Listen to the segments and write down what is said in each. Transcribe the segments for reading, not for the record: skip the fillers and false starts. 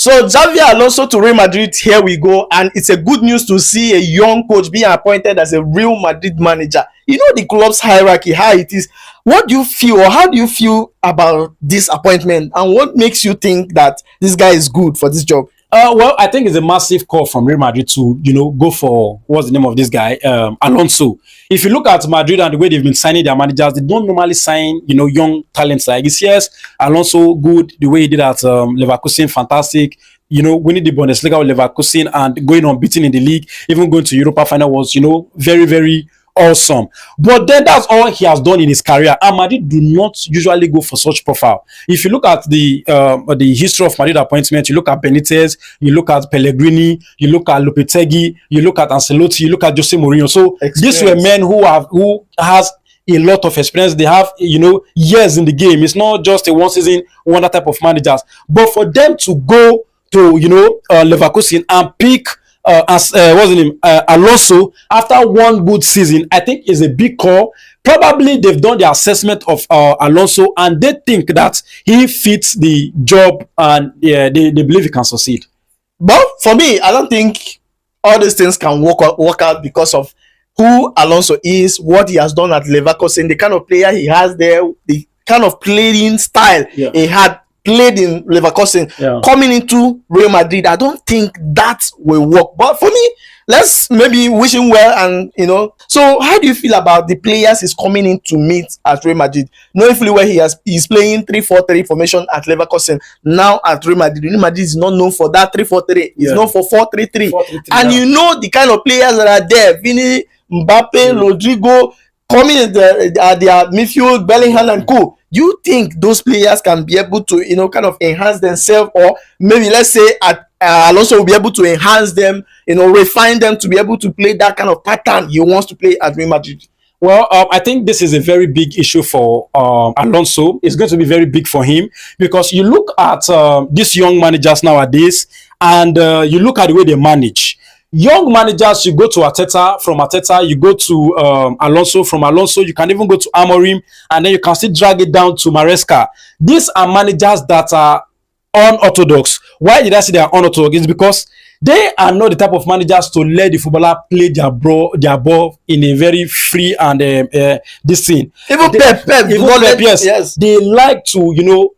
So Xavi Alonso to Real Madrid, here we go, and it's a good news to see a young coach being appointed as a Real Madrid manager. You know the club's hierarchy, how it is. What do you feel, or how do you feel about this appointment, and what makes you think that this guy is good for this job? Well, I think it's a massive call from Real Madrid to, go for, what's the name of this guy? Alonso. If you look at Madrid and the way they've been signing their managers, they don't normally sign, young talents like this. Yes, Alonso, good. The way he did at Leverkusen, fantastic. Winning the Bundesliga with Leverkusen and going unbeaten in the league, even going to Europa final was, very, very awesome. But then that's all he has done in his career. And Madrid do not usually go for such profile. If you look at the history of Madrid appointments, you look at Benitez, you look at Pellegrini, you look at Lopetegui, you look at Ancelotti, you look at Jose Mourinho. So these were men who has a lot of experience. They have, years in the game. It's not just a one season wonder type of managers. But for them to go to, Leverkusen and pick what's the name? Alonso after one good season, I think is a big call. Probably they've done the assessment of Alonso and they think that he fits the job and they believe he can succeed. But for me, I don't think all these things can work out because of who Alonso is, what he has done at Leverkusen, the kind of player he has there, the kind of playing style he had played in Leverkusen, coming into Real Madrid. I don't think that will work. But for me, let's maybe wish him well. And so how do you feel about the players he's coming in to meet at Real Madrid, knowing fully where he's playing 3-4-3 formation at Leverkusen, now at Real Madrid? Real Madrid is not known for that 3-4-3. It's known for 4-3-3. And the kind of players that are there: Vini, Mbappe, Rodrigo, coming at their midfield, Bellingham and co. You think those players can be able to, kind of enhance themselves, or maybe let's say Alonso will be able to enhance them, refine them to be able to play that kind of pattern he wants to play at Real Madrid? Well, I think this is a very big issue for Alonso. It's going to be very big for him because you look at these young managers nowadays and you look at the way they manage. Young managers, you go to Arteta, from Arteta, you go to Alonso, from Alonso, you can even go to Amorim, and then you can still drag it down to Maresca. These are managers that are unorthodox. Why did I say they are unorthodox? It's because they are not the type of managers to let the footballer play their ball in a very free and this thing. Even Pep, yes. They like to,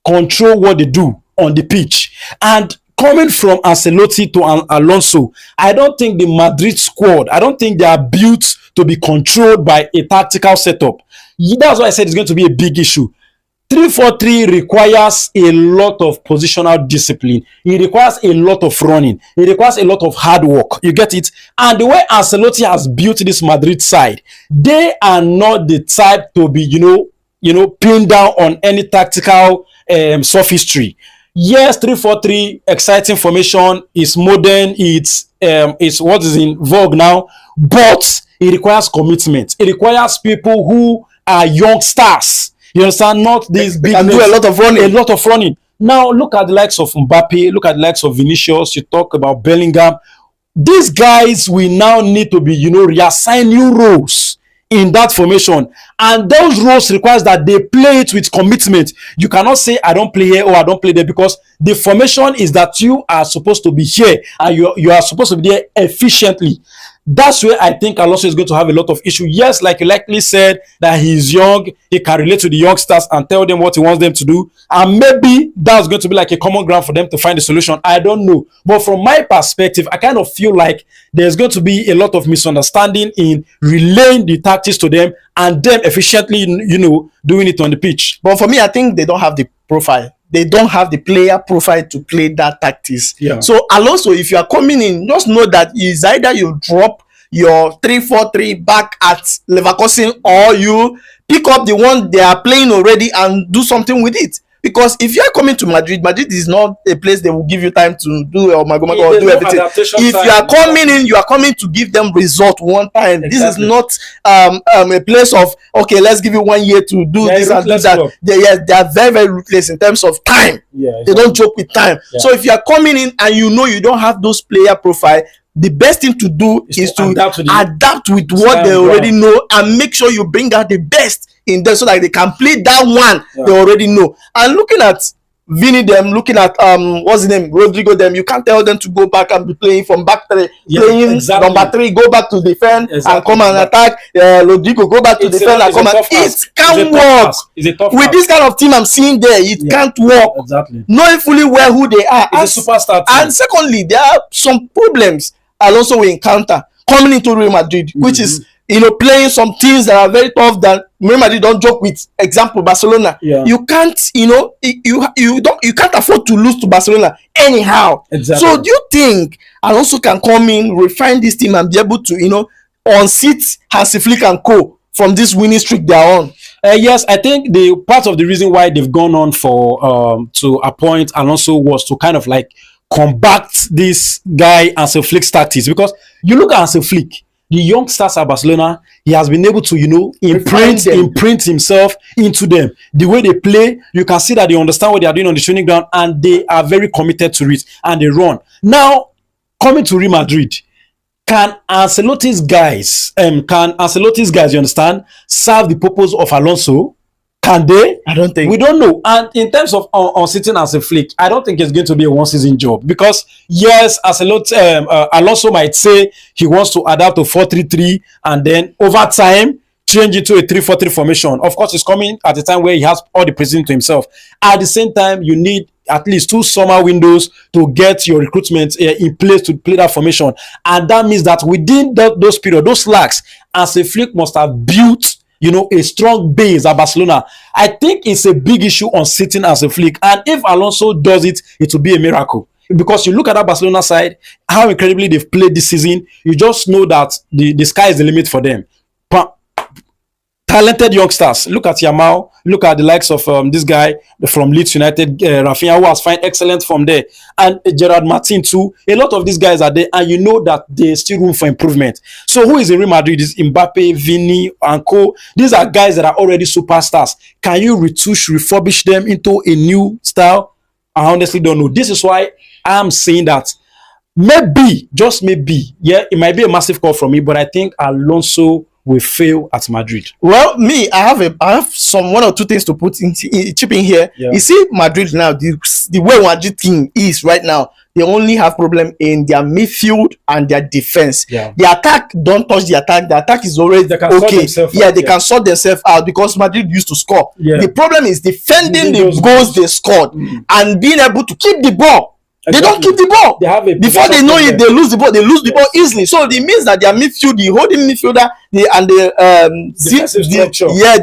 control what they do on the pitch. And coming from Ancelotti to Alonso, I don't think the Madrid squad, I don't think they are built to be controlled by a tactical setup. That's why I said it's going to be a big issue. 3-4-3 requires a lot of positional discipline. It requires a lot of running. It requires a lot of hard work. You get it? And the way Ancelotti has built this Madrid side, they are not the type to be, pinned down on any tactical sophistry. Yes, 3-4-3, exciting formation, is modern, it's what is in vogue now, but it requires commitment. It requires people who are young stars. You understand? Not these big. Can do a lot of running. A lot of running. Now look at the likes of Mbappe. Look at the likes of Vinicius. You talk about Bellingham. These guys will now need to be, reassign new roles in that formation, and those roles requires that they play it with commitment. You cannot say I don't play here or I don't play there, because the formation is that you are supposed to be here and you are supposed to be there efficiently. That's where I think Alonso is going to have a lot of issue. Yes, like you likely said, that he's young, he can relate to the youngsters and tell them what he wants them to do, and maybe that's going to be like a common ground for them to find a solution. I don't know, but from my perspective, I kind of feel like there's going to be a lot of misunderstanding in relaying the tactics to them and them efficiently, doing it on the pitch. But for me, I think they don't have the profile. They don't have the player profile to play that tactics. Yeah. So Alonso, if you are coming in, just know that it's either you drop your 3-4-3 back at Leverkusen, or you pick up the one they are playing already and do something with it. Because if you are coming to Madrid, Madrid is not a place they will give you time to do or do everything. If you are coming in, you are coming to give them result one time. Exactly. This is not a place of, okay, let's give you 1 year to do this and do that. They are very, very ruthless in terms of time. Yeah, exactly. They don't joke with time. Yeah. So if you are coming in and you don't have those player profile, the best thing to do is to adapt with what they already know, and make sure you bring out the best in them so that they can play that one they already know. And looking at Vini them, looking at what's the name, Rodrigo them, you can't tell them to go back and be playing from back three, playing exactly. number 3, go back to defend and come and attack. Rodrigo go back to defend and come and it can't work. With this kind of team I'm seeing there, it can't work. Exactly. Knowing fully well who they are. It's a superstar team. And secondly, there are some problems Alonso will encounter coming into Real Madrid, which is playing some teams that are very tough that Real Madrid don't joke with. Example, Barcelona. You can't, you can't afford to lose to Barcelona anyhow. Exactly. So do you think Alonso can come in, refine this team, and be able to, unseat Hansi Flick and co from this winning streak they are on? Yes, I think the part of the reason why they've gone on for to appoint Alonso was to kind of like combat this guy Hansi Flick's tactics, because you look at Hansi Flick, the young stars at Barcelona, he has been able to, imprint himself into them. The way they play, you can see that they understand what they are doing on the training ground and they are very committed to it and they run. Now, coming to Real Madrid, can Ancelotti's guys, you understand, serve the purpose of Alonso? Can they? I don't think. We don't know. And in terms of on sitting as a Flick, I don't think it's going to be a one-season job, because yes, Alonso might say he wants to adapt to 4-3-3 and then over time change it to a 3-4-3 formation. Of course, it's coming at a time where he has all the preseason to himself. At the same time, you need at least 2 summer windows to get your recruitment in place to play that formation. And that means that within those periods, those slacks, as a Flick must have built a strong base at Barcelona. I think it's a big issue on sitting as a Flick. And if Alonso does it, it will be a miracle. Because you look at that Barcelona side, how incredibly they've played this season, you just know that the sky is the limit for them. Talented youngsters. Look at Yamal. Look at the likes of this guy from Leeds United, Rafinha, who has found excellent from there. And Gerard Martin too. A lot of these guys are there, and you know that there's still room for improvement. So who is in Real Madrid? Is Mbappe, Vini, and co. These are guys that are already superstars. Can you refurbish them into a new style? I honestly don't know. This is why I'm saying that maybe, just maybe, it might be a massive call from me, but I think Alonso will fail at Madrid. Well, me, I have some 1 or 2 things to put chip in here. You see, Madrid now, the way Madrid team is right now, they only have problem in their midfield and their defense. The attack don't touch the attack. The attack is already okay. They can sort themselves out because Madrid used to score. The problem is defending the goals they scored and being able to keep the ball. They don't keep the ball. Before they know it, they lose the ball. They lose the ball easily. So it means that their midfield, the holding midfielder,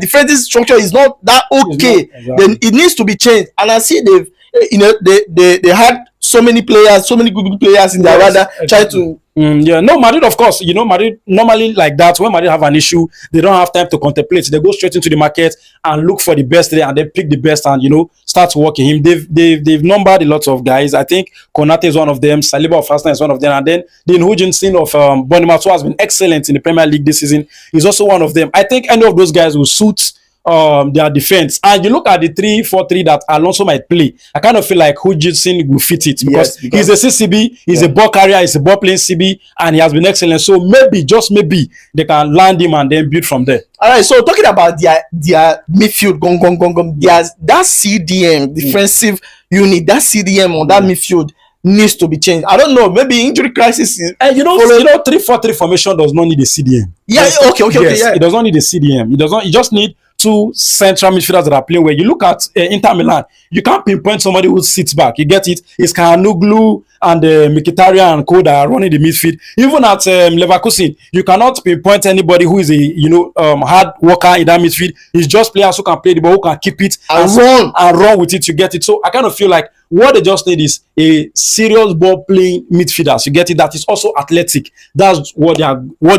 defensive structure is not that okay. Then it needs to be changed. And I see they had so many players, so many good players in their radar try to. Madrid, of course, Madrid normally like that. When Madrid have an issue, they don't have time to contemplate. They go straight into the market and look for the best there, and then pick the best and start working him. They've numbered a lot of guys. I think Konate is one of them. Saliba of Arsenal is one of them, and then the Hutchinson of Bournemouth, who has been excellent in the Premier League this season, is also one of them. I think any of those guys will suit their defense. And you look at the 3-4-3 that Alonso might play, I kind of feel like Hutchinson will fit it because he's a CCB, he's a ball carrier, he's a ball playing CB, and he has been excellent. So maybe, just maybe, they can land him and then build from there. All right, so talking about their midfield, there's that CDM, defensive unit, that CDM on that midfield needs to be changed. I don't know, maybe injury crisis is... 3-4-3 formation does not need a CDM. It does not need a CDM. It just need 2 central midfielders that are playing where you look at Inter Milan, you can't pinpoint somebody who sits back. You get it? It's Kanuglu and Mkhitaryan and co that are running the midfield. Even at Leverkusen, you cannot pinpoint anybody who is a hard worker in that midfield. It's just players who can play the ball, who can keep it and run with it. You get it? So I kind of feel like what they just need is a serious ball playing midfielders. You get it? That is also athletic. That's what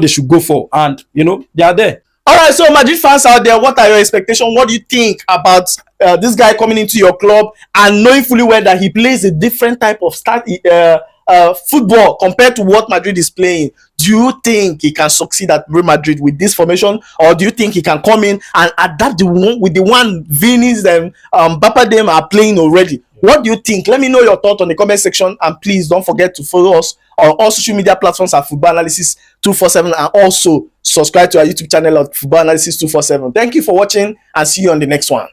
they should go for, and they are there. All right, so Madrid fans out there, what are your expectations? What do you think about this guy coming into your club and knowing fully well that he plays a different type of football compared to what Madrid is playing? Do you think he can succeed at Real Madrid with this formation, or do you think he can come in and adapt with the one Vini's and Mbappe them are playing already? What do you think? Let me know your thoughts on the comment section, and please don't forget to follow us on all social media platforms at Football Analysis 247, and also subscribe to our YouTube channel at Football Analysis 247. Thank you for watching, and see you on the next one.